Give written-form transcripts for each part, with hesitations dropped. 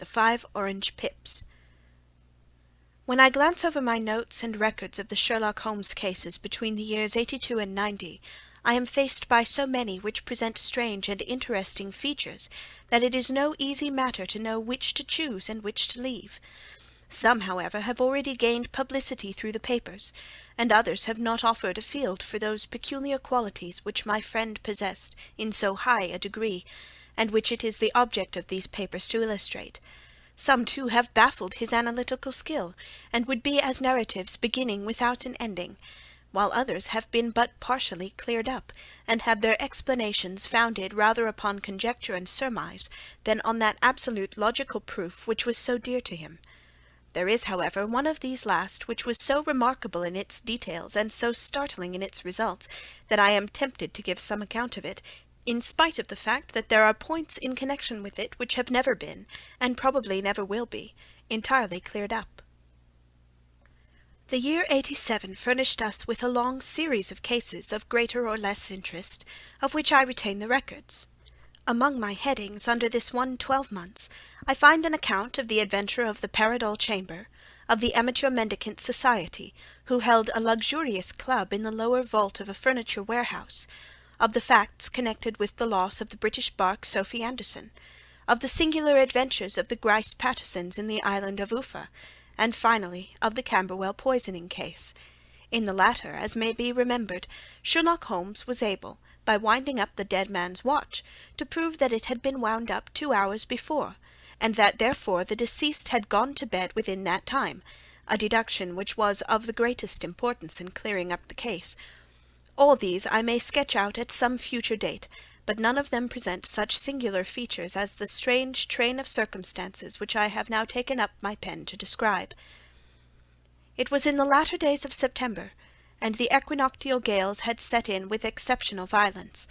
the 5 orange pips. When I glance over my notes and records of the Sherlock Holmes cases between the years 82 and 90, I am faced by so many which present strange and interesting features that it is no easy matter to know which to choose and which to leave. Some, however, have already gained publicity through the papers, and others have not offered a field for those peculiar qualities which my friend possessed in so high a degree, and which it is the object of these papers to illustrate. Some, too, have baffled his analytical skill, and would be as narratives beginning without an ending, while others have been but partially cleared up, and have their explanations founded rather upon conjecture and surmise than on that absolute logical proof which was so dear to him. There is, however, one of these last which was so remarkable in its details and so startling in its results that I am tempted to give some account of it, in spite of the fact that there are points in connection with it which have never been, and probably never will be, entirely cleared up. The year 87 furnished us with a long series of cases of greater or less interest, of which I retain the records. Among my headings under this one 12 months, I find an account of the adventure of the Paradol Chamber, of the Amateur Mendicant Society, who held a luxurious club in the lower vault of a furniture warehouse, of the facts connected with the loss of the British bark Sophie Anderson, of the singular adventures of the Grice Pattersons in the island of Uffa, and finally of the Camberwell poisoning case. In the latter, as may be remembered, Sherlock Holmes was able, by winding up the dead man's watch, to prove that it had been wound up 2 hours before, and that therefore the deceased had gone to bed within that time, a deduction which was of the greatest importance in clearing up the case. All these I may sketch out at some future date, but none of them present such singular features as the strange train of circumstances which I have now taken up my pen to describe. It was in the latter days of September, and the equinoctial gales had set in with exceptional violence.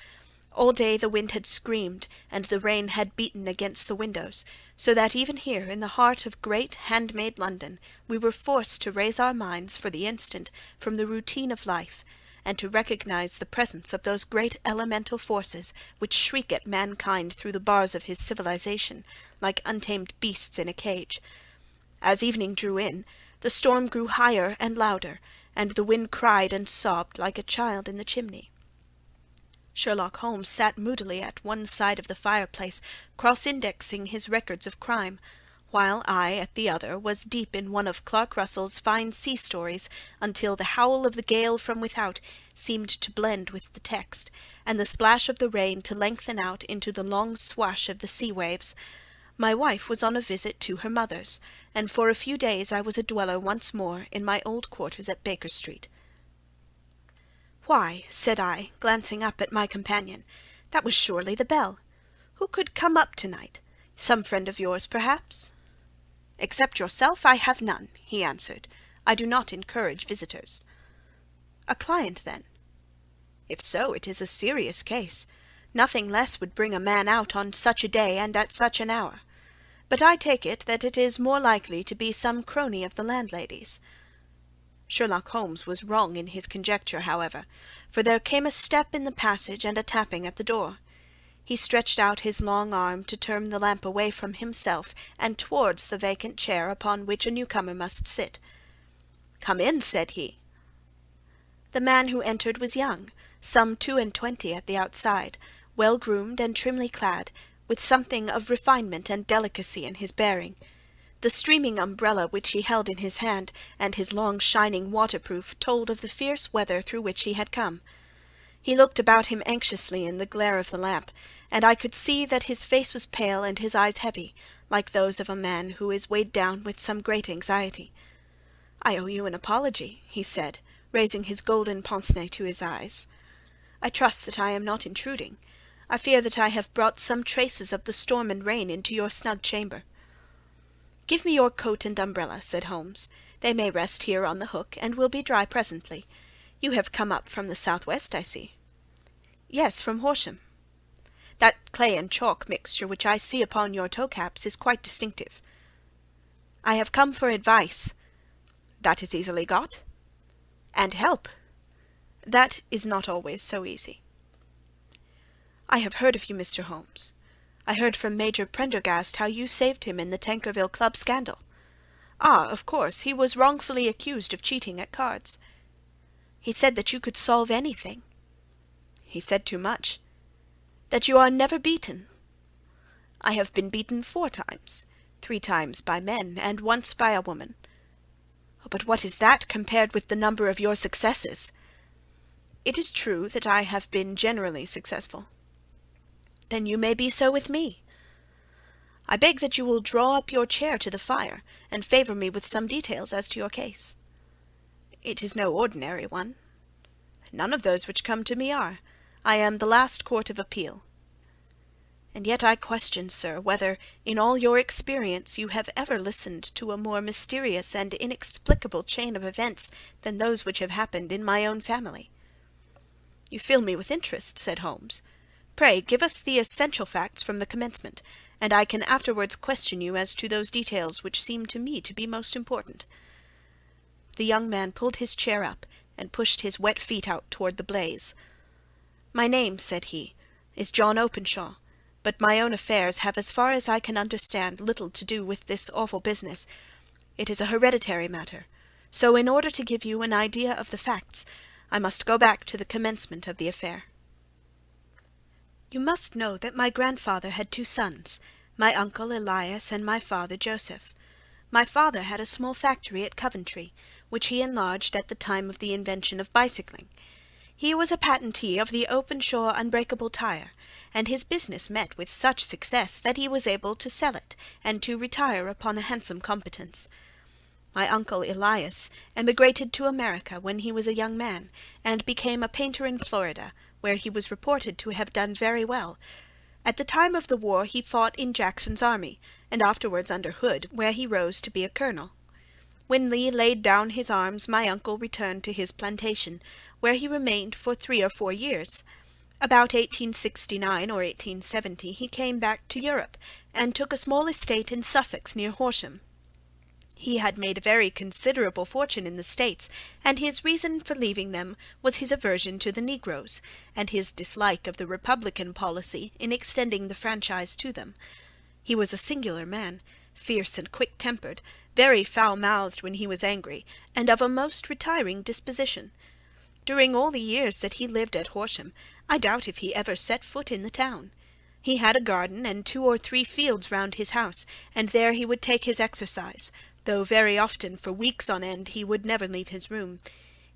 All day the wind had screamed, and the rain had beaten against the windows, so that even here, in the heart of great hand-made London, we were forced to raise our minds for the instant from the routine of life, and to recognize the presence of those great elemental forces which shriek at mankind through the bars of his civilization, like untamed beasts in a cage. As evening drew in, the storm grew higher and louder, and the wind cried and sobbed like a child in the chimney. Sherlock Holmes sat moodily at one side of the fireplace, cross-indexing his records of crime, while I, at the other, was deep in one of Clark Russell's fine sea stories, until the howl of the gale from without seemed to blend with the text, and the splash of the rain to lengthen out into the long swash of the sea waves. My wife was on a visit to her mother's, and for a few days I was a dweller once more in my old quarters at Baker Street. "Why," said I, glancing up at my companion, "that was surely the bell. Who could come up to-night? Some friend of yours, perhaps?" "Except yourself, I have none," he answered. "I do not encourage visitors." "A client, then?" "If so, it is a serious case. Nothing less would bring a man out on such a day and at such an hour. But I take it that it is more likely to be some crony of the landlady's." Sherlock Holmes was wrong in his conjecture, however, for there came a step in the passage and a tapping at the door. He stretched out his long arm to turn the lamp away from himself and towards the vacant chair upon which a newcomer must sit. "Come in," said he. The man who entered was young, some 22 at the outside, well-groomed and trimly clad, with something of refinement and delicacy in his bearing. The streaming umbrella which he held in his hand, and his long shining waterproof, told of the fierce weather through which he had come. He looked about him anxiously in the glare of the lamp, and I could see that his face was pale and his eyes heavy, like those of a man who is weighed down with some great anxiety. "I owe you an apology," he said, raising his golden pince-nez to his eyes. "I trust that I am not intruding. I fear that I have brought some traces of the storm and rain into your snug chamber." "Give me your coat and umbrella," said Holmes. "They may rest here on the hook, and will be dry presently. You have come up from the south-west, I see." "Yes, from Horsham." "That clay and chalk mixture which I see upon your toe-caps is quite distinctive." "I have come for advice." "That is easily got." "And help." "That is not always so easy." "I have heard of you, Mr. Holmes. I heard from Major Prendergast how you saved him in the Tankerville Club scandal. Ah, of course, he was wrongfully accused of cheating at cards. He said that you could solve anything. He said too much. That you are never beaten. I have been beaten 4 times, 3 times by men, and once by a woman. Oh, but what is that compared with the number of your successes? It is true that I have been generally successful. Then you may be so with me. I beg that you will draw up your chair to the fire, and favour me with some details as to your case. It is no ordinary one. None of those which come to me are. I am the last court of appeal. And yet I question, sir, whether, in all your experience, you have ever listened to a more mysterious and inexplicable chain of events than those which have happened in my own family. You fill me with interest, said Holmes. Pray give us the essential facts from the commencement, and I can afterwards question you as to those details which seem to me to be most important. The young man pulled his chair up, and pushed his wet feet out toward the blaze. My name, said he, is John Openshaw, but my own affairs have, as far as I can understand, little to do with this awful business. It is a hereditary matter, so in order to give you an idea of the facts, I must go back to the commencement of the affair. You must know that my grandfather had 2 sons, my uncle Elias and my father Joseph. My father had a small factory at Coventry, which he enlarged at the time of the invention of bicycling. He was a patentee of the Openshaw unbreakable tire, and his business met with such success that he was able to sell it, and to retire upon a handsome competence. My uncle Elias emigrated to America when he was a young man, and became a painter in Florida, where he was reported to have done very well. At the time of the war he fought in Jackson's army, and afterwards under Hood, where he rose to be a colonel. When Lee laid down his arms, my uncle returned to his plantation, where he remained for 3 or 4 years. About 1869 or 1870 he came back to Europe, and took a small estate in Sussex near Horsham. He had made a very considerable fortune in the States, and his reason for leaving them was his aversion to the negroes, and his dislike of the Republican policy in extending the franchise to them. He was a singular man, fierce and quick-tempered, very foul-mouthed when he was angry, and of a most retiring disposition. During all the years that he lived at Horsham, I doubt if he ever set foot in the town. He had a garden and 2 or 3 fields round his house, and there he would take his exercise, though very often for weeks on end he would never leave his room.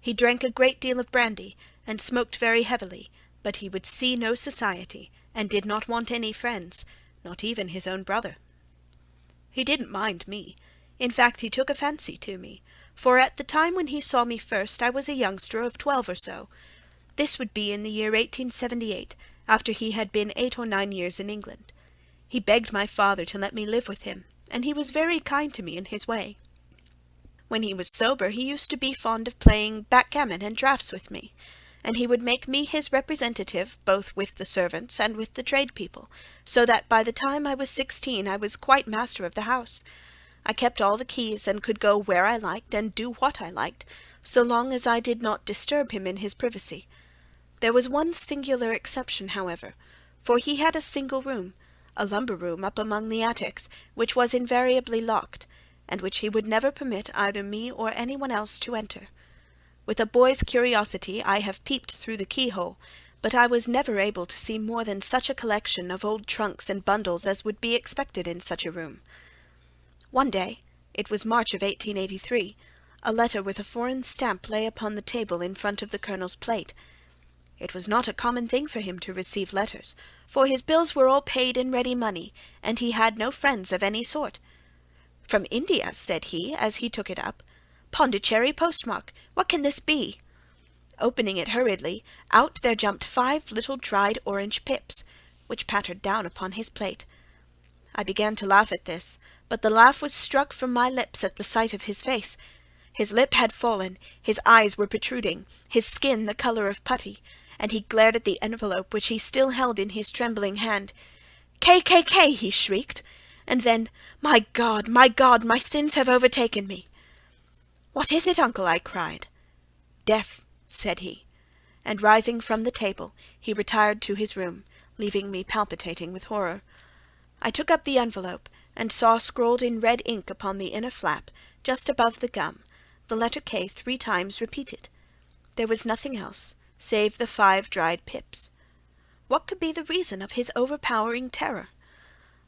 He drank a great deal of brandy, and smoked very heavily, but he would see no society, and did not want any friends, not even his own brother. He didn't mind me. In fact, he took a fancy to me, for at the time when he saw me first I was a youngster of 12 or so. This would be in the year 1878, after he had been 8 or 9 years in England. He begged my father to let me live with him, and he was very kind to me in his way. When he was sober he used to be fond of playing backgammon and draughts with me, and he would make me his representative both with the servants and with the tradespeople, so that by the time I was 16 I was quite master of the house. I kept all the keys, and could go where I liked and do what I liked, so long as I did not disturb him in his privacy. There was one singular exception, however, for he had a single room, a lumber room up among the attics, which was invariably locked, and which he would never permit either me or anyone else to enter. With a boy's curiosity I have peeped through the keyhole, but I was never able to see more than such a collection of old trunks and bundles as would be expected in such a room. One day, it was March of 1883, a letter with a foreign stamp lay upon the table in front of the colonel's plate. It was not a common thing for him to receive letters, for his bills were all paid in ready money, and he had no friends of any sort. "From India," said he, as he took it up. "Pondicherry postmark. What can this be?" Opening it hurriedly, out there jumped 5 little dried orange pips, which pattered down upon his plate. I began to laugh at this, but the laugh was struck from my lips at the sight of his face. His lip had fallen, his eyes were protruding, his skin the colour of putty, and he glared at the envelope which he still held in his trembling hand. "KKK!" he shrieked, and then, my God, my sins have overtaken me." "What is it, uncle?" I cried. "Death," said he, and rising from the table, he retired to his room, leaving me palpitating with horror. I took up the envelope, and saw scrawled in red ink upon the inner flap, just above the gum, the letter K 3 times repeated. There was nothing else, save the 5 dried pips. What could be the reason of his overpowering terror?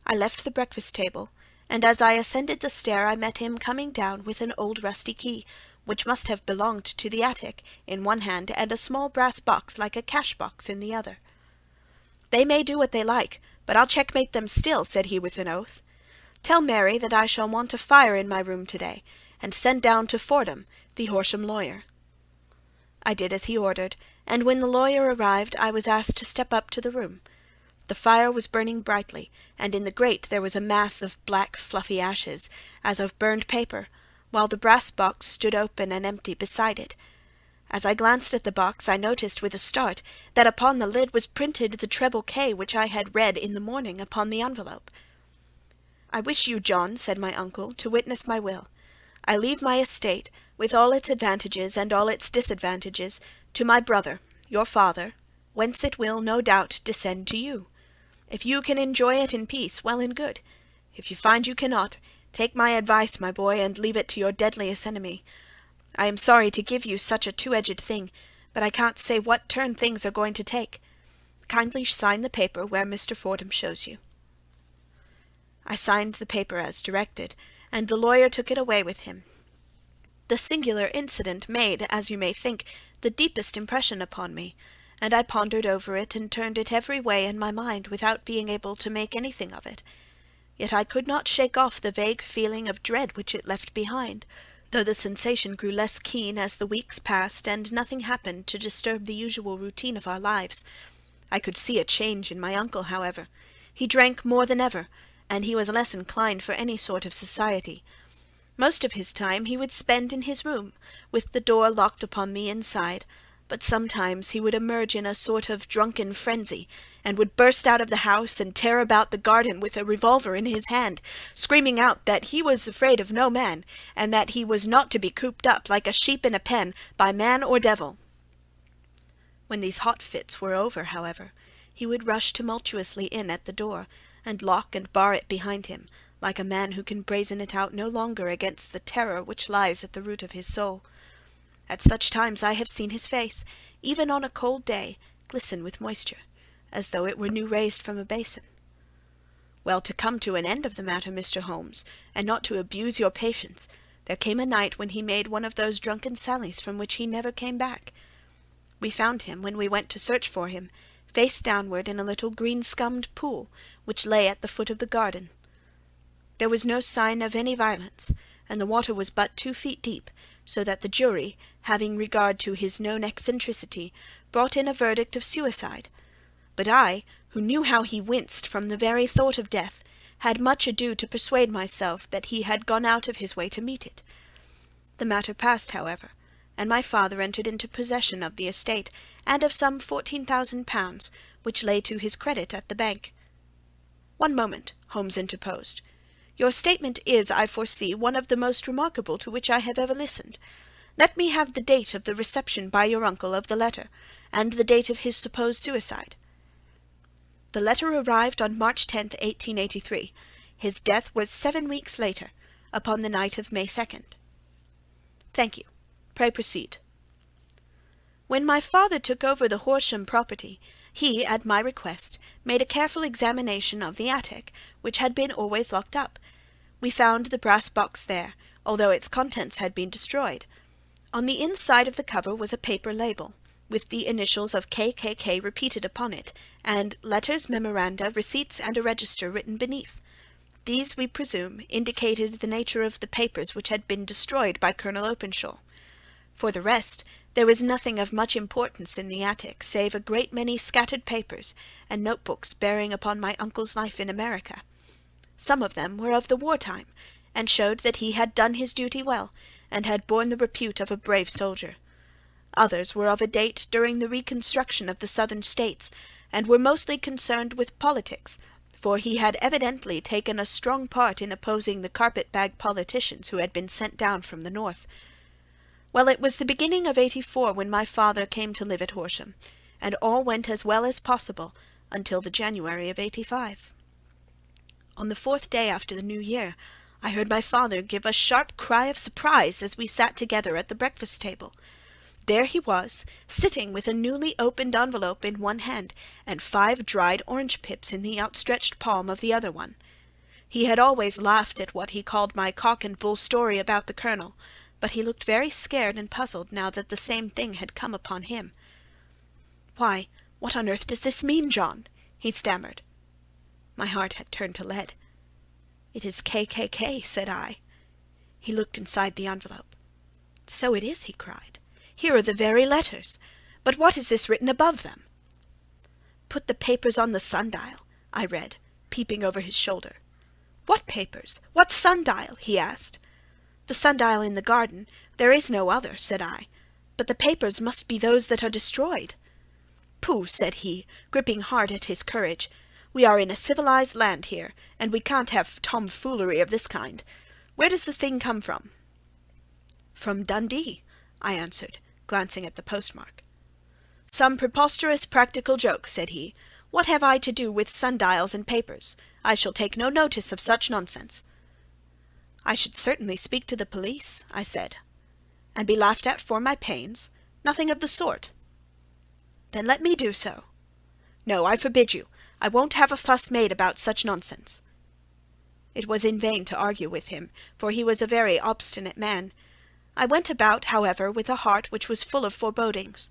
I left the breakfast table, and as I ascended the stair I met him coming down with an old rusty key, which must have belonged to the attic, in one hand, and a small brass box like a cash-box in the other. "They may do what they like, but I'll checkmate them still," said he with an oath. "Tell Mary that I shall want a fire in my room to-day, and send down to Fordham, the Horsham lawyer." I did as he ordered, and when the lawyer arrived I was asked to step up to the room. The fire was burning brightly, and in the grate there was a mass of black fluffy ashes, as of burned paper, while the brass box stood open and empty beside it. As I glanced at the box I noticed with a start that upon the lid was printed the treble K which I had read in the morning upon the envelope. "I wish you, John," said my uncle, "to witness my will. I leave my estate, with all its advantages and all its disadvantages, to my brother, your father, whence it will, no doubt, descend to you. If you can enjoy it in peace, well and good. If you find you cannot, take my advice, my boy, and leave it to your deadliest enemy. I am sorry to give you such a two-edged thing, but I can't say what turn things are going to take. Kindly sign the paper where Mr. Fordham shows you." I signed the paper as directed, and the lawyer took it away with him. The singular incident made, as you may think, the deepest impression upon me, and I pondered over it and turned it every way in my mind without being able to make anything of it. Yet I could not shake off the vague feeling of dread which it left behind, though the sensation grew less keen as the weeks passed and nothing happened to disturb the usual routine of our lives. I could see a change in my uncle, however. He drank more than ever, and he was less inclined for any sort of society. Most of his time he would spend in his room, with the door locked upon the inside, but sometimes he would emerge in a sort of drunken frenzy, and would burst out of the house and tear about the garden with a revolver in his hand, screaming out that he was afraid of no man, and that he was not to be cooped up, like a sheep in a pen, by man or devil. When these hot fits were over, however, he would rush tumultuously in at the door, and lock and bar it behind him, like a man who can brazen it out no longer against the terror which lies at the root of his soul. At such times I have seen his face, even on a cold day, glisten with moisture, as though it were new raised from a basin. Well, to come to an end of the matter, Mr. Holmes, and not to abuse your patience, there came a night when he made one of those drunken sallies from which he never came back. We found him, when we went to search for him, face downward in a little green-scummed pool, which lay at the foot of the garden. There was no sign of any violence, and the water was but 2 feet deep, so that the jury, having regard to his known eccentricity, brought in a verdict of suicide. But I, who knew how he winced from the very thought of death, had much ado to persuade myself that he had gone out of his way to meet it. The matter passed, however, and my father entered into possession of the estate, and of some £14,000, which lay to his credit at the bank. "One moment," Holmes interposed. "Your statement is, I foresee, one of the most remarkable to which I have ever listened. Let me have the date of the reception by your uncle of the letter, and the date of his supposed suicide." "The letter arrived on March 10th, 1883. His death was 7 weeks later, upon the night of May 2nd. "Thank you. Pray proceed." "When my father took over the Horsham property, he, at my request, made a careful examination of the attic, which had been always locked up. We found the brass box there, although its contents had been destroyed. On the inside of the cover was a paper label, with the initials of KKK repeated upon it, and letters, memoranda, receipts, and a register written beneath. These, we presume, indicated the nature of the papers which had been destroyed by Colonel Openshaw. For the rest, there was nothing of much importance in the attic, save a great many scattered papers, and notebooks bearing upon my uncle's life in America. Some of them were of the war-time, and showed that he had done his duty well, and had borne the repute of a brave soldier. Others were of a date during the reconstruction of the Southern States, and were mostly concerned with politics, for he had evidently taken a strong part in opposing the carpet-bag politicians who had been sent down from the North. Well, it was the beginning of '84 when my father came to live at Horsham, and all went as well as possible until the January of '85. On the 4th day after the New Year, I heard my father give a sharp cry of surprise as we sat together at the breakfast table. There he was, sitting with a newly opened envelope in one hand and 5 dried orange pips in the outstretched palm of the other one. He had always laughed at what he called my cock-and-bull story about the colonel, but he looked very scared and puzzled now that the same thing had come upon him. "Why, what on earth does this mean, John?" he stammered. My heart had turned to lead. "It is KKK," said I. He looked inside the envelope. "So it is," he cried. "Here are the very letters. But what is this written above them?" "Put the papers on the sundial," I read, peeping over his shoulder. "What papers? What sundial?" he asked. "The sundial in the garden. There is no other," said I. "But the papers must be those that are destroyed." "Pooh!" said he, gripping hard at his courage. "We are in a civilized land here, and we can't have tomfoolery of this kind. Where does the thing come from?" "From Dundee," I answered, glancing at the postmark. "Some preposterous practical joke," said he. "What have I to do with sundials and papers? I shall take no notice of such nonsense." "I should certainly speak to the police," I said. "And be laughed at for my pains? Nothing of the sort." "Then let me do so." "No, I forbid you. I won't have a fuss made about such nonsense." It was in vain to argue with him, for he was a very obstinate man. I went about, however, with a heart which was full of forebodings.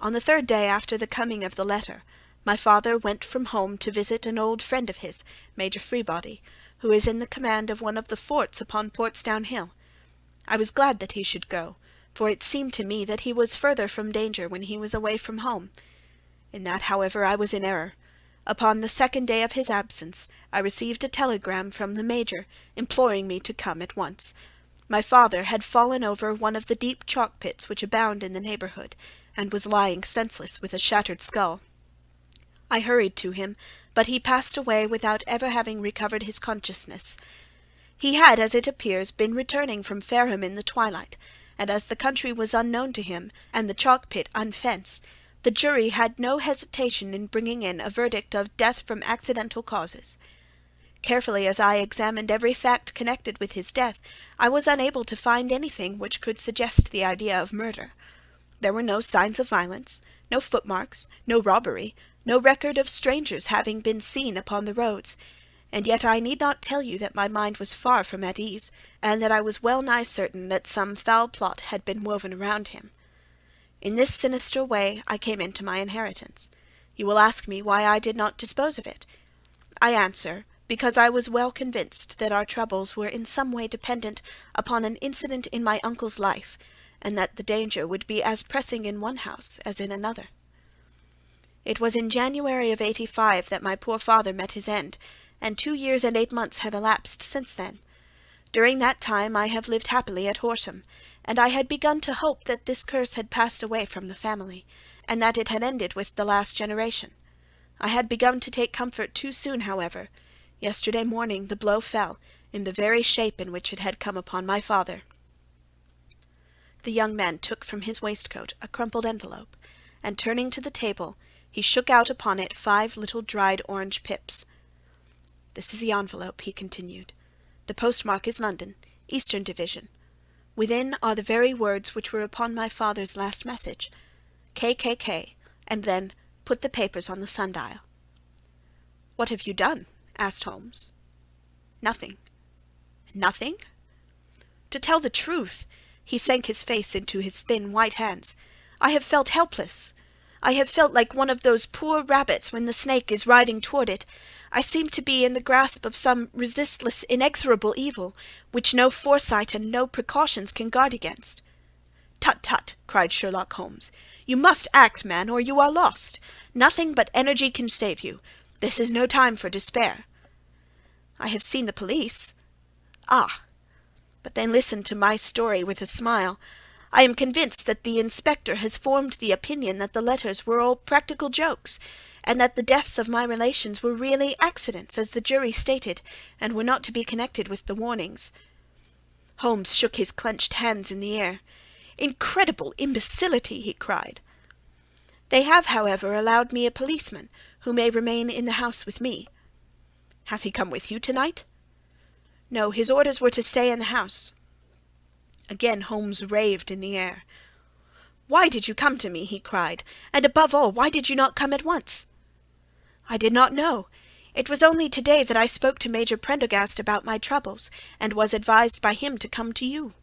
On the 3rd day after the coming of the letter, my father went from home to visit an old friend of his, Major Freebody, who is in the command of one of the forts upon Portsdown Hill. I was glad that he should go, for it seemed to me that he was further from danger when he was away from home. In that, however, I was in error. Upon the 2nd day of his absence, I received a telegram from the Major, imploring me to come at once. My father had fallen over one of the deep chalk pits which abound in the neighbourhood, and was lying senseless with a shattered skull. I hurried to him, but he passed away without ever having recovered his consciousness. He had, as it appears, been returning from Fareham in the twilight, and as the country was unknown to him, and the chalk pit unfenced, the jury had no hesitation in bringing in a verdict of death from accidental causes. Carefully as I examined every fact connected with his death, I was unable to find anything which could suggest the idea of murder. There were no signs of violence, no footmarks, no robbery, no record of strangers having been seen upon the roads, and yet I need not tell you that my mind was far from at ease, and that I was well nigh certain that some foul plot had been woven around him. In this sinister way I came into my inheritance. You will ask me why I did not dispose of it. I answer, because I was well convinced that our troubles were in some way dependent upon an incident in my uncle's life, and that the danger would be as pressing in one house as in another. It was in January of '85 that my poor father met his end, and 2 years and 8 months have elapsed since then. During that time I have lived happily at Horsham, and I had begun to hope that this curse had passed away from the family, and that it had ended with the last generation. I had begun to take comfort too soon, however. Yesterday morning the blow fell, in the very shape in which it had come upon my father. The young man took from his waistcoat a crumpled envelope, and turning to the table, he shook out upon it 5 little dried orange pips. "This is the envelope," he continued. "The postmark is London, Eastern Division. Within are the very words which were upon my father's last message, KKK, and then put the papers on the sundial." "What have you done?" asked Holmes. "Nothing." "Nothing?" "To tell the truth," he sank his face into his thin white hands, "I have felt helpless. I have felt like one of those poor rabbits when the snake is writhing toward it. I seem to be in the grasp of some resistless, inexorable evil, which no foresight and no precautions can guard against." "Tut, tut!" cried Sherlock Holmes. "You must act, man, or you are lost. Nothing but energy can save you. This is no time for despair." "I have seen the police." "Ah! But then listen to my story with a smile. I am convinced that the inspector has formed the opinion that the letters were all practical jokes, and that the deaths of my relations were really accidents, as the jury stated, and were not to be connected with the warnings." Holmes shook his clenched hands in the air. "Incredible imbecility!" he cried. "They have, however, allowed me a policeman, who may remain in the house with me." Has he come with you tonight?" "No, his orders were to stay in the house." Again Holmes raved in the air. "Why did you come to me?" he cried. "And above all, why did you not come at once?" "I did not know. It was only to-day that I spoke to Major Prendergast about my troubles, and was advised by him to come to you."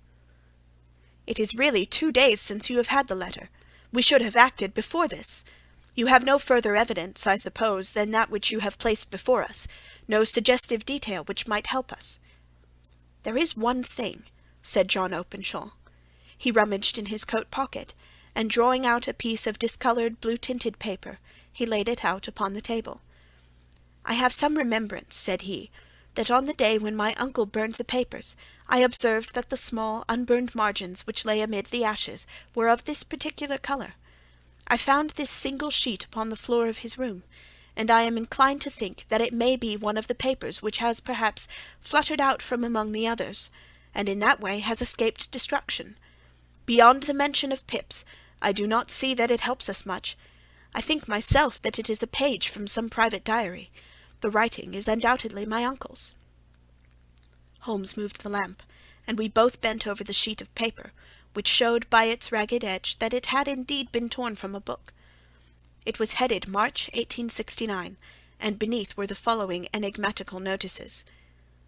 "It is really 2 days since you have had the letter. We should have acted before this. You have no further evidence, I suppose, than that which you have placed before us, no suggestive detail which might help us." "There is one thing," said John Openshaw. He rummaged in his coat pocket, and drawing out a piece of discoloured blue-tinted paper, he laid it out upon the table. "I have some remembrance," said he, "that on the day when my uncle burned the papers, I observed that the small unburned margins which lay amid the ashes were of this particular colour. I found this single sheet upon the floor of his room, and I am inclined to think that it may be one of the papers which has perhaps fluttered out from among the others, and in that way has escaped destruction. Beyond the mention of Pip's, I do not see that it helps us much. I think myself that it is a page from some private diary. The writing is undoubtedly my uncle's." Holmes moved the lamp, and we both bent over the sheet of paper, which showed by its ragged edge that it had indeed been torn from a book. It was headed March 1869, and beneath were the following enigmatical notices: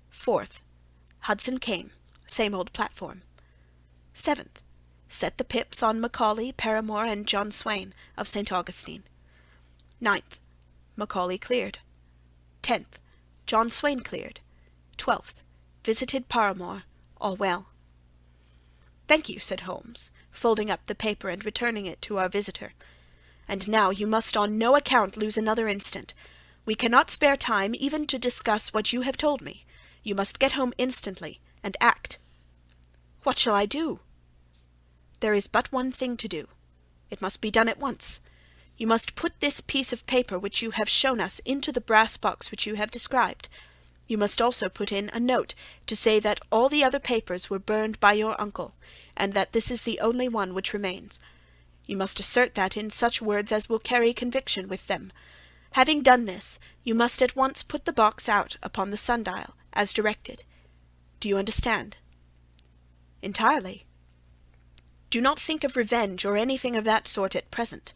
4th. Hudson came. Same old platform. 7th. Set the Pips on Macaulay, Paramore, and John Swain, of St. Augustine. 9th. Macaulay cleared. 10th. John Swain cleared. 12th. Visited Paramore. All well. "Thank you," said Holmes, folding up the paper and returning it to our visitor. "And now you must on no account lose another instant. We cannot spare time even to discuss what you have told me. You must get home instantly, and act." "What shall I do?" "There is but one thing to do. It must be done at once. You must put this piece of paper which you have shown us into the brass box which you have described. You must also put in a note to say that all the other papers were burned by your uncle, and that this is the only one which remains. You must assert that in such words as will carry conviction with them. Having done this, you must at once put the box out upon the sundial, as directed. Do you understand?" "Entirely." "Do not think of revenge or anything of that sort at present.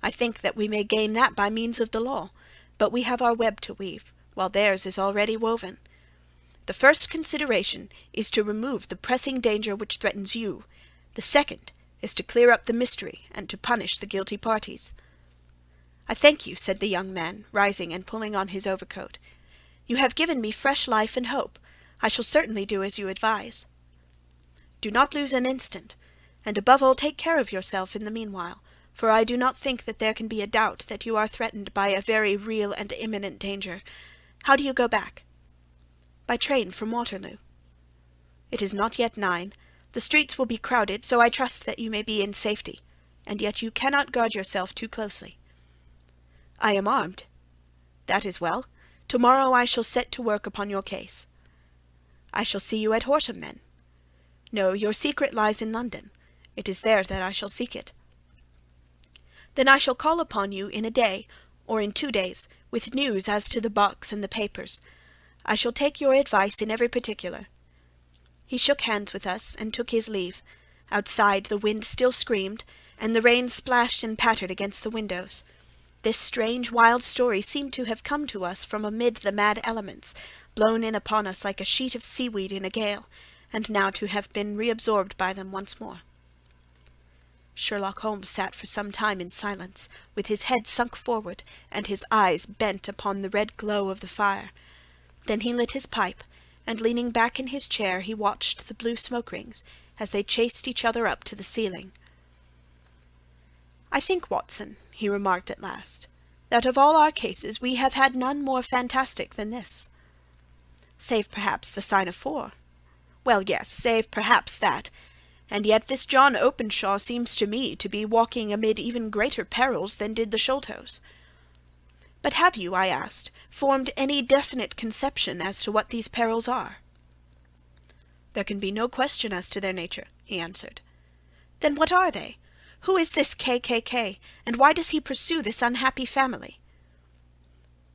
I think that we may gain that by means of the law, but we have our web to weave, while theirs is already woven. The first consideration is to remove the pressing danger which threatens you. The second is to clear up the mystery and to punish the guilty parties." "I thank you," said the young man, rising and pulling on his overcoat. "You have given me fresh life and hope. I shall certainly do as you advise." "Do not lose an instant, and above all take care of yourself in the meanwhile, for I do not think that there can be a doubt that you are threatened by a very real and imminent danger. How do you go back?" "By train from Waterloo." "It is not yet 9. The streets will be crowded, so I trust that you may be in safety, and yet you cannot guard yourself too closely." "I am armed." "That is well. Tomorrow I shall set to work upon your case." "I shall see you at Horsham, then." "No, your secret lies in London. It is there that I shall seek it." "Then I shall call upon you in a day, or in 2 days, with news as to the box and the papers. I shall take your advice in every particular." He shook hands with us and took his leave. Outside the wind still screamed, and the rain splashed and pattered against the windows. This strange, wild story seemed to have come to us from amid the mad elements, blown in upon us like a sheet of seaweed in a gale, and now to have been reabsorbed by them once more. Sherlock Holmes sat for some time in silence, with his head sunk forward, and his eyes bent upon the red glow of the fire. Then he lit his pipe, and leaning back in his chair he watched the blue smoke-rings as they chased each other up to the ceiling. "I think, Watson," he remarked at last, "that of all our cases we have had none more fantastic than this." "Save perhaps the Sign of 4. "Well, yes, save perhaps that. And yet this John Openshaw seems to me to be walking amid even greater perils than did the Sholtos." "But have you," I asked, "formed any definite conception as to what these perils are?" "There can be no question as to their nature," he answered. "Then what are they? Who is this K., and why does he pursue this unhappy family?"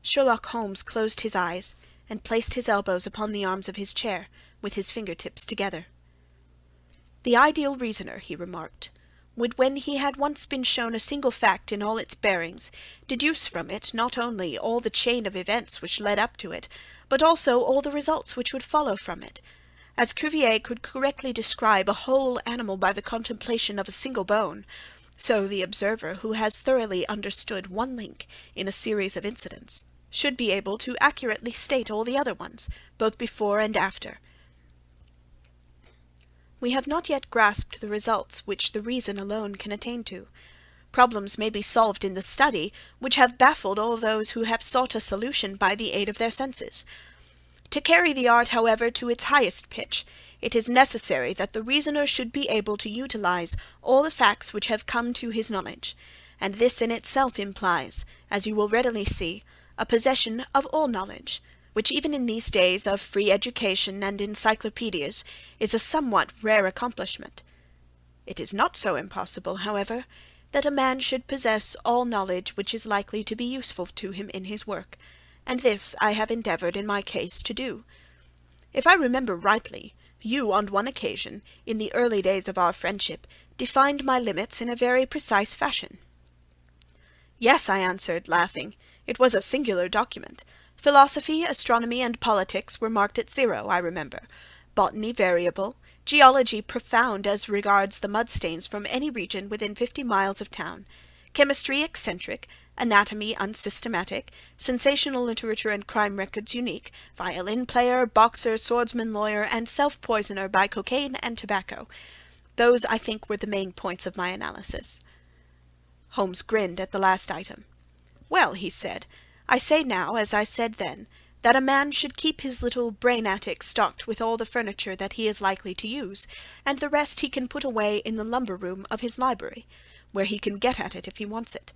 Sherlock Holmes closed his eyes, and placed his elbows upon the arms of his chair, with his finger-tips together. "The ideal reasoner," he remarked, "would, when he had once been shown a single fact in all its bearings, deduce from it not only all the chain of events which led up to it, but also all the results which would follow from it. As Cuvier could correctly describe a whole animal by the contemplation of a single bone, so the observer, who has thoroughly understood one link in a series of incidents, should be able to accurately state all the other ones, both before and after. We have not yet grasped the results which the reason alone can attain to. Problems may be solved in the study which have baffled all those who have sought a solution by the aid of their senses. To carry the art, however, to its highest pitch, it is necessary that the reasoner should be able to utilize all the facts which have come to his knowledge, and this in itself implies, as you will readily see, a possession of all knowledge, which even in these days of free education and encyclopedias is a somewhat rare accomplishment. It is not so impossible, however, that a man should possess all knowledge which is likely to be useful to him in his work, and this I have endeavoured in my case to do. If I remember rightly, you, on one occasion, in the early days of our friendship, defined my limits in a very precise fashion. Yes, I answered, laughing. It was a singular document. Philosophy, astronomy, and politics were marked at 0, I remember. Botany variable, geology profound as regards the mud-stains from any region within 50 miles of town, chemistry eccentric, anatomy unsystematic, sensational literature and crime records unique, violin player, boxer, swordsman, lawyer, and self-poisoner by cocaine and tobacco. Those, I think, were the main points of my analysis. Holmes grinned at the last item. Well, he said, I say now, as I said then, that a man should keep his little brain-attic stocked with all the furniture that he is likely to use, and the rest he can put away in the lumber-room of his library, where he can get at it if he wants it.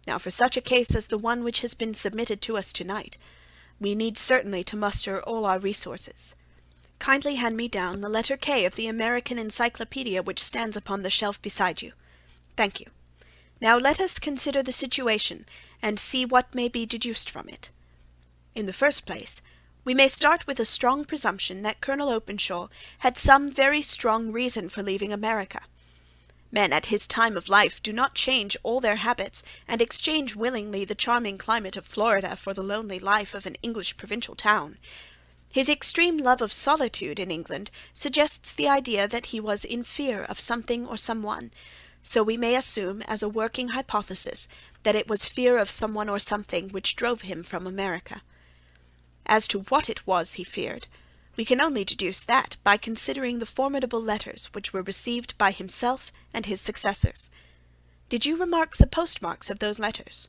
Now for such a case as the one which has been submitted to us tonight, we need certainly to muster all our resources. Kindly hand me down the letter K of the American Encyclopedia which stands upon the shelf beside you. Thank you. Now let us consider the situation, and see what may be deduced from it. In the first place, we may start with a strong presumption that Colonel Openshaw had some very strong reason for leaving America. Men at his time of life do not change all their habits and exchange willingly the charming climate of Florida for the lonely life of an English provincial town. His extreme love of solitude in England suggests the idea that he was in fear of something or someone, so we may assume as a working hypothesis that it was fear of someone or something which drove him from America. As to what it was he feared, we can only deduce that by considering the formidable letters which were received by himself and his successors. Did you remark the postmarks of those letters?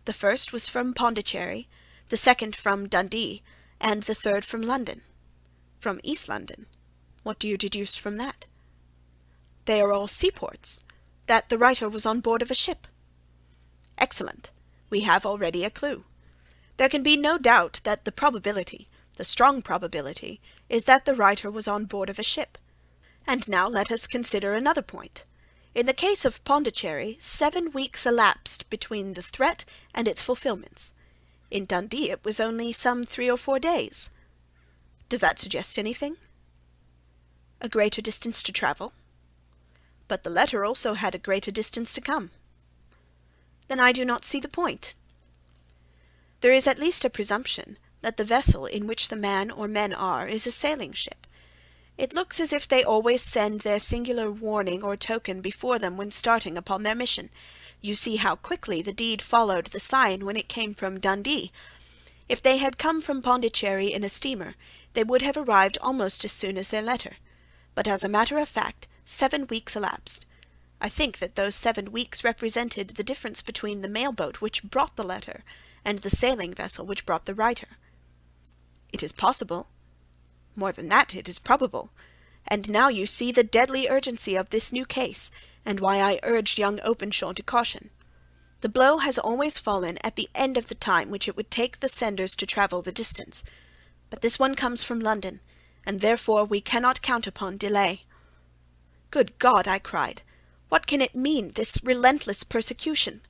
The first was from Pondicherry, the second from Dundee, and the third from London. From East London. What do you deduce from that? They are all seaports. That the writer was on board of a ship. Excellent. We have already a clue. There can be no doubt that the probability, the strong probability, is that the writer was on board of a ship. And now let us consider another point. In the case of Pondicherry, 7 weeks elapsed between the threat and its fulfilments. In Dundee it was only some 3 or 4 days. Does that suggest anything? A greater distance to travel? But the letter also had a greater distance to come. Then I do not see the point. There is at least a presumption that the vessel in which the man or men are is a sailing ship. It looks as if they always send their singular warning or token before them when starting upon their mission. You see how quickly the deed followed the sign when it came from Dundee. If they had come from Pondicherry in a steamer, they would have arrived almost as soon as their letter. But as a matter of fact, 7 weeks elapsed. I think that those 7 weeks represented the difference between the mail-boat which brought the letter and the sailing vessel which brought the writer. It is possible. More than that, it is probable. And now you see the deadly urgency of this new case, and why I urged young Openshaw to caution. The blow has always fallen at the end of the time which it would take the senders to travel the distance. But this one comes from London, and therefore we cannot count upon delay. Good God, I cried. What can it mean, this relentless persecution?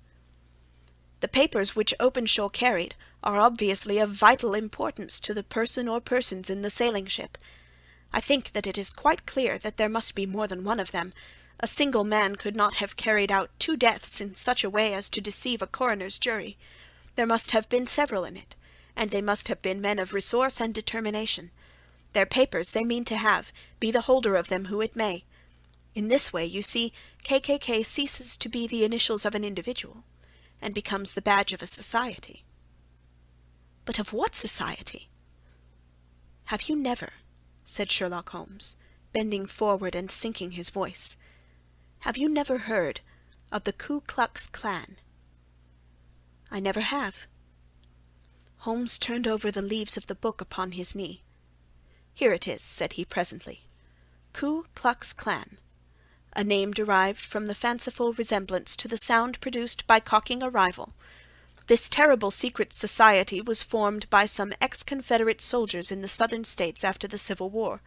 The papers which Openshaw carried are obviously of vital importance to the person or persons in the sailing ship. I think that it is quite clear that there must be more than one of them. A single man could not have carried out 2 deaths in such a way as to deceive a coroner's jury. There must have been several in it, and they must have been men of resource and determination. Their papers they mean to have, be the holder of them who it may. In this way, you see, KKK ceases to be the initials of an individual, and becomes the badge of a society. But of what society? Have you never, said Sherlock Holmes, bending forward and sinking his voice, have you never heard of the Ku Klux Klan? I never have. Holmes turned over the leaves of the book upon his knee. Here it is, said he presently. Ku Klux Klan, a name derived from the fanciful resemblance to the sound produced by cocking a rifle. This terrible secret society was formed by some ex-Confederate soldiers in the Southern States after the Civil War,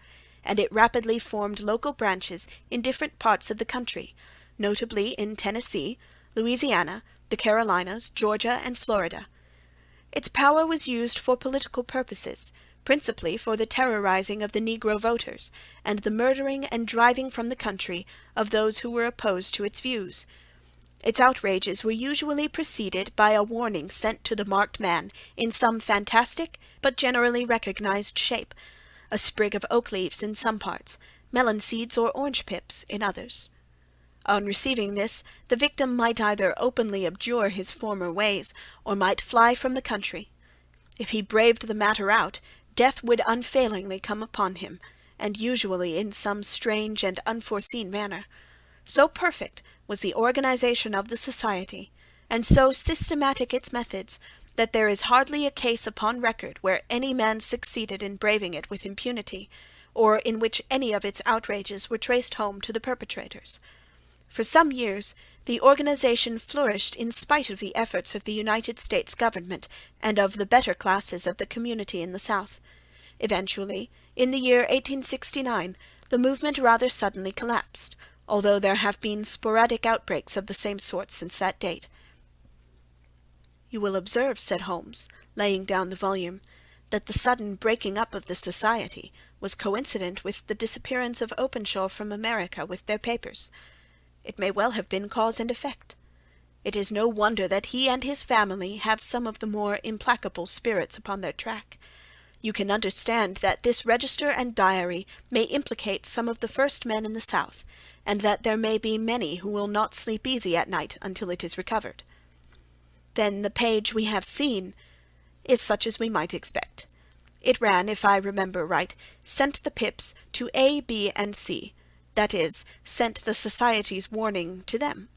and it rapidly formed local branches in different parts of the country, notably in Tennessee, Louisiana, the Carolinas, Georgia, and Florida. Its power was used for political purposes, principally for the terrorizing of the Negro voters, and the murdering and driving from the country of those who were opposed to its views. Its outrages were usually preceded by a warning sent to the marked man in some fantastic but generally recognized shape, a sprig of oak leaves in some parts, melon seeds or orange pips in others. On receiving this, the victim might either openly abjure his former ways, or might fly from the country. If he braved the matter out, death would unfailingly come upon him, and usually in some strange and unforeseen manner. So perfect was the organization of the society, and so systematic its methods, that there is hardly a case upon record where any man succeeded in braving it with impunity, or in which any of its outrages were traced home to the perpetrators. For some years the organization flourished in spite of the efforts of the United States government and of the better classes of the community in the South. Eventually, in the year 1869, the movement rather suddenly collapsed, although there have been sporadic outbreaks of the same sort since that date. You will observe, said Holmes, laying down the volume, that the sudden breaking up of the society was coincident with the disappearance of Openshaw from America with their papers. It may well have been cause and effect. It is no wonder that he and his family have some of the more implacable spirits upon their track. You can understand that this register and diary may implicate some of the first men in the South, and that there may be many who will not sleep easy at night until it is recovered. Then the page we have seen is such as we might expect. It ran, if I remember right, sent the pips to A, B, and C, that is, sent the society's warning to them.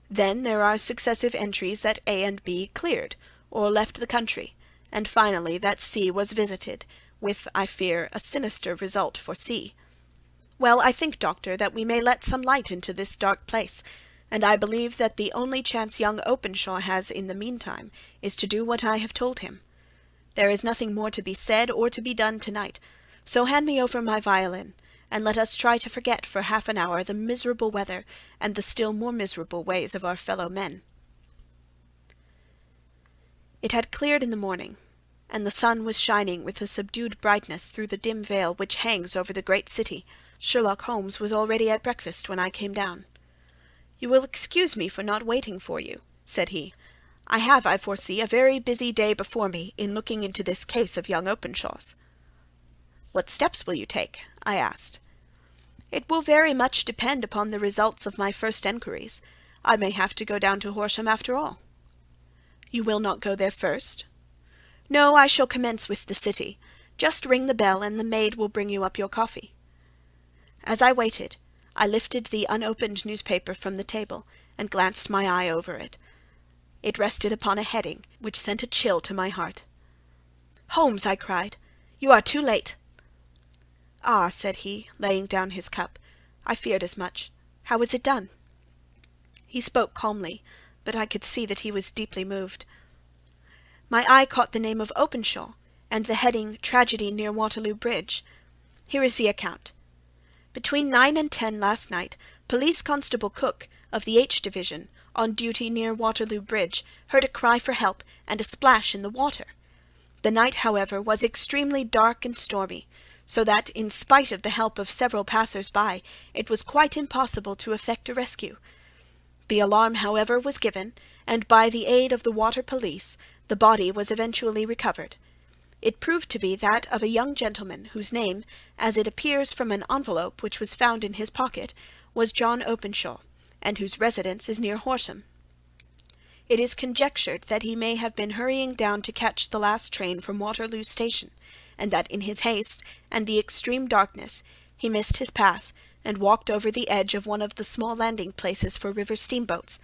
Then there are successive entries that A and B cleared, or left the country, and finally that C was visited, with, I fear, a sinister result for C. Well, I think, Doctor, that we may let some light into this dark place, and I believe that the only chance young Openshaw has in the meantime is to do what I have told him. There is nothing more to be said or to be done tonight, so hand me over my violin, and let us try to forget for half an hour the miserable weather and the still more miserable ways of our fellow men. It had cleared in the morning, and the sun was shining with a subdued brightness through the dim veil which hangs over the great city. Sherlock Holmes was already at breakfast when I came down. "You will excuse me for not waiting for you," said he. "I have, I foresee, a very busy day before me in looking into this case of young Openshaw's." "What steps will you take?" I asked. "It will very much depend upon the results of my first enquiries. I may have to go down to Horsham after all." "You will not go there first?" "No, I shall commence with the city. Just ring the bell, and the maid will bring you up your coffee." As I waited, I lifted the unopened newspaper from the table, and glanced my eye over it. It rested upon a heading which sent a chill to my heart. "Holmes," I cried, "you are too late." "Ah," said he, laying down his cup, "I feared as much. How was it done?" He spoke calmly, but I could see that he was deeply moved. My eye caught the name of Openshaw, and the heading "Tragedy near Waterloo Bridge." Here is the account. "Between 9 and 10 last night, Police Constable Cook, of the H Division, on duty near Waterloo Bridge, heard a cry for help and a splash in the water. The night, however, was extremely dark and stormy, so that, in spite of the help of several passers-by, it was quite impossible to effect a rescue. The alarm, however, was given, and by the aid of the water police, the body was eventually recovered. It proved to be that of a young gentleman whose name, as it appears from an envelope which was found in his pocket, was John Openshaw, and whose residence is near Horsham. It is conjectured that he may have been hurrying down to catch the last train from Waterloo Station, and that in his haste and the extreme darkness he missed his path and walked over the edge of one of the small landing-places for river steamboats.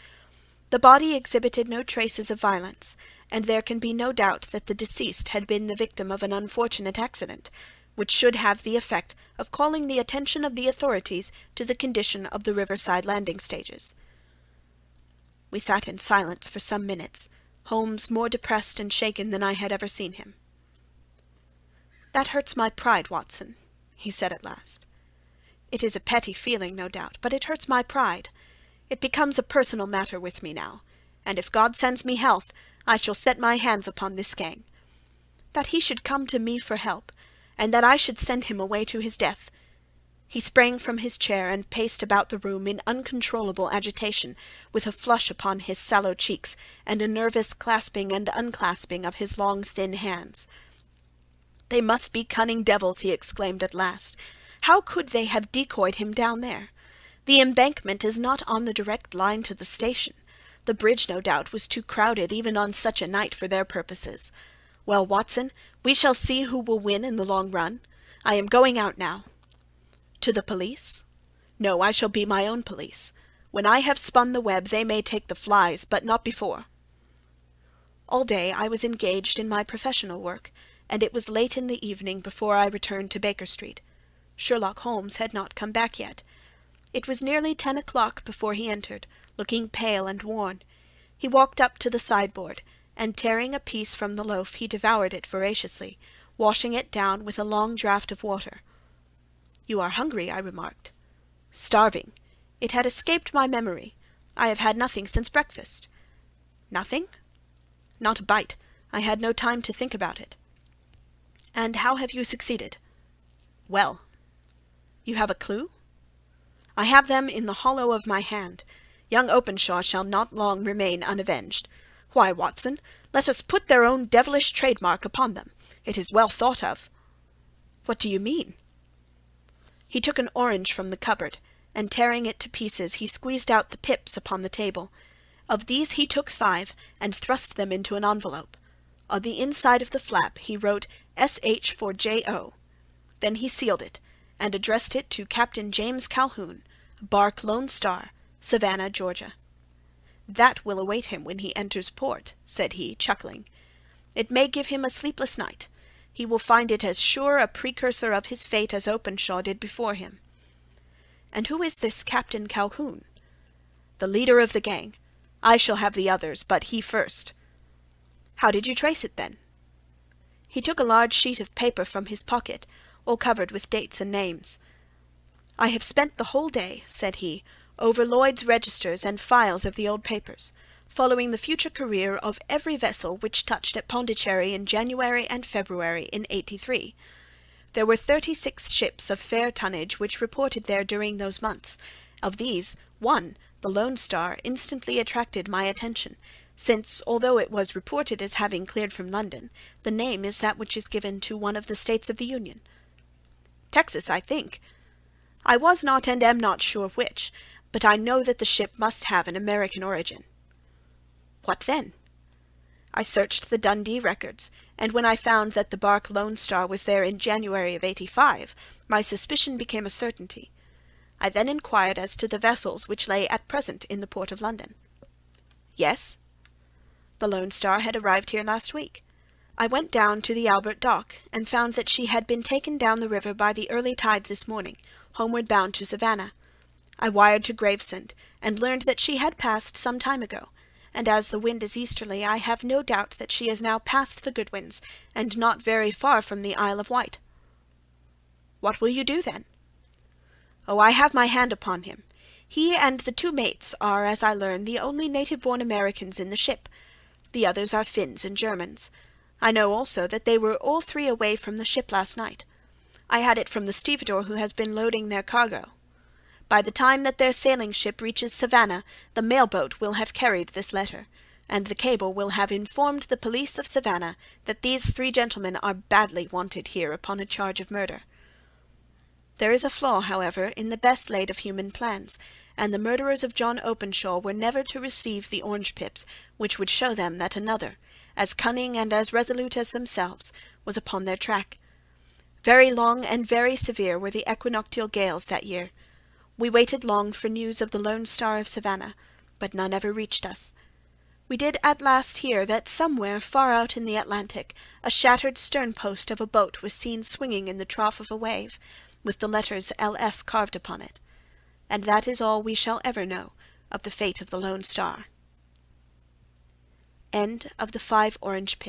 The body exhibited no traces of violence, and there can be no doubt that the deceased had been the victim of an unfortunate accident, which should have the effect of calling the attention of the authorities to the condition of the riverside landing-stages. We sat in silence for some minutes, Holmes more depressed and shaken than I had ever seen him. "That hurts my pride, Watson," he said at last. "It is a petty feeling, no doubt, but it hurts my pride. It becomes a personal matter with me now, and if God sends me health, I shall set my hands upon this gang. That he should come to me for help, and that I should send him away to his death." He sprang from his chair and paced about the room in uncontrollable agitation, with a flush upon his sallow cheeks, and a nervous clasping and unclasping of his long thin hands. "They must be cunning devils," he exclaimed at last. "How could they have decoyed him down there? The embankment is not on the direct line to the station. The bridge, no doubt, was too crowded even on such a night for their purposes. Well, Watson, we shall see who will win in the long run. I am going out now." "To the police?" "No, I shall be my own police. When I have spun the web they may take the flies, but not before." All day I was engaged in my professional work, and it was late in the evening before I returned to Baker Street. Sherlock Holmes had not come back yet. It was nearly 10 o'clock before he entered, looking pale and worn. He walked up to the sideboard, and tearing a piece from the loaf he devoured it voraciously, washing it down with a long draught of water. "You are hungry," I remarked. "Starving. It had escaped my memory. I have had nothing since breakfast." "Nothing?" "Not a bite. I had no time to think about it." "And how have you succeeded?" "Well." "You have a clue?" "I have them in the hollow of my hand. Young Openshaw shall not long remain unavenged. Why, Watson, let us put their own devilish trademark upon them. It is well thought of." "What do you mean?" He took an orange from the cupboard, and tearing it to pieces he squeezed out the pips upon the table. Of these he took 5, and thrust them into an envelope. On the inside of the flap he wrote S.H. for J.O. Then he sealed it, and addressed it to Captain James Calhoun, bark Lone Star, Savannah, Georgia. "That will await him when he enters port," said he, chuckling. "It may give him a sleepless night. He will find it as sure a precursor of his fate as Openshaw did before him." "And who is this Captain Calhoun?" "The leader of the gang. I shall have the others, but he first." "How did you trace it, then?" He took a large sheet of paper from his pocket, all covered with dates and names. "I have spent the whole day," said he, "over Lloyd's registers and files of the old papers, following the future career of every vessel which touched at Pondicherry in January and February in '83. There were 36 ships of fair tonnage which reported there during those months. Of these, one, the Lone Star, instantly attracted my attention, since, although it was reported as having cleared from London, the name is that which is given to one of the states of the Union." "Texas, I think." "I was not and am not sure which, but I know that the ship must have an American origin." "What then?" "I searched the Dundee records, and when I found that the bark Lone Star was there in January of '85, my suspicion became a certainty. I then inquired as to the vessels which lay at present in the port of London." "Yes?" "The Lone Star had arrived here last week. I went down to the Albert Dock, and found that she had been taken down the river by the early tide this morning, homeward bound to Savannah. I wired to Gravesend, and learned that she had passed some time ago, and as the wind is easterly, I have no doubt that she is now past the Goodwins, and not very far from the Isle of Wight." "What will you do, then?" "Oh, I have my hand upon him. He and the 2 mates are, as I learn, the only native-born Americans in the ship. The others are Finns and Germans. I know also that they were all 3 away from the ship last night. I had it from the stevedore who has been loading their cargo. By the time that their sailing ship reaches Savannah, the mail-boat will have carried this letter, and the cable will have informed the police of Savannah that these 3 gentlemen are badly wanted here upon a charge of murder. There is a flaw, however, in the best laid of human plans, and the murderers of John Openshaw were never to receive the orange pips, which would show them that another, as cunning and as resolute as themselves, was upon their track. Very long and very severe were the equinoctial gales that year. We waited long for news of the Lone Star of Savannah, but none ever reached us. We did at last hear that somewhere far out in the Atlantic a shattered stern-post of a boat was seen swinging in the trough of a wave, with the letters L.S. carved upon it. And that is all we shall ever know of the fate of the Lone Star. End of the 5 Orange Pips.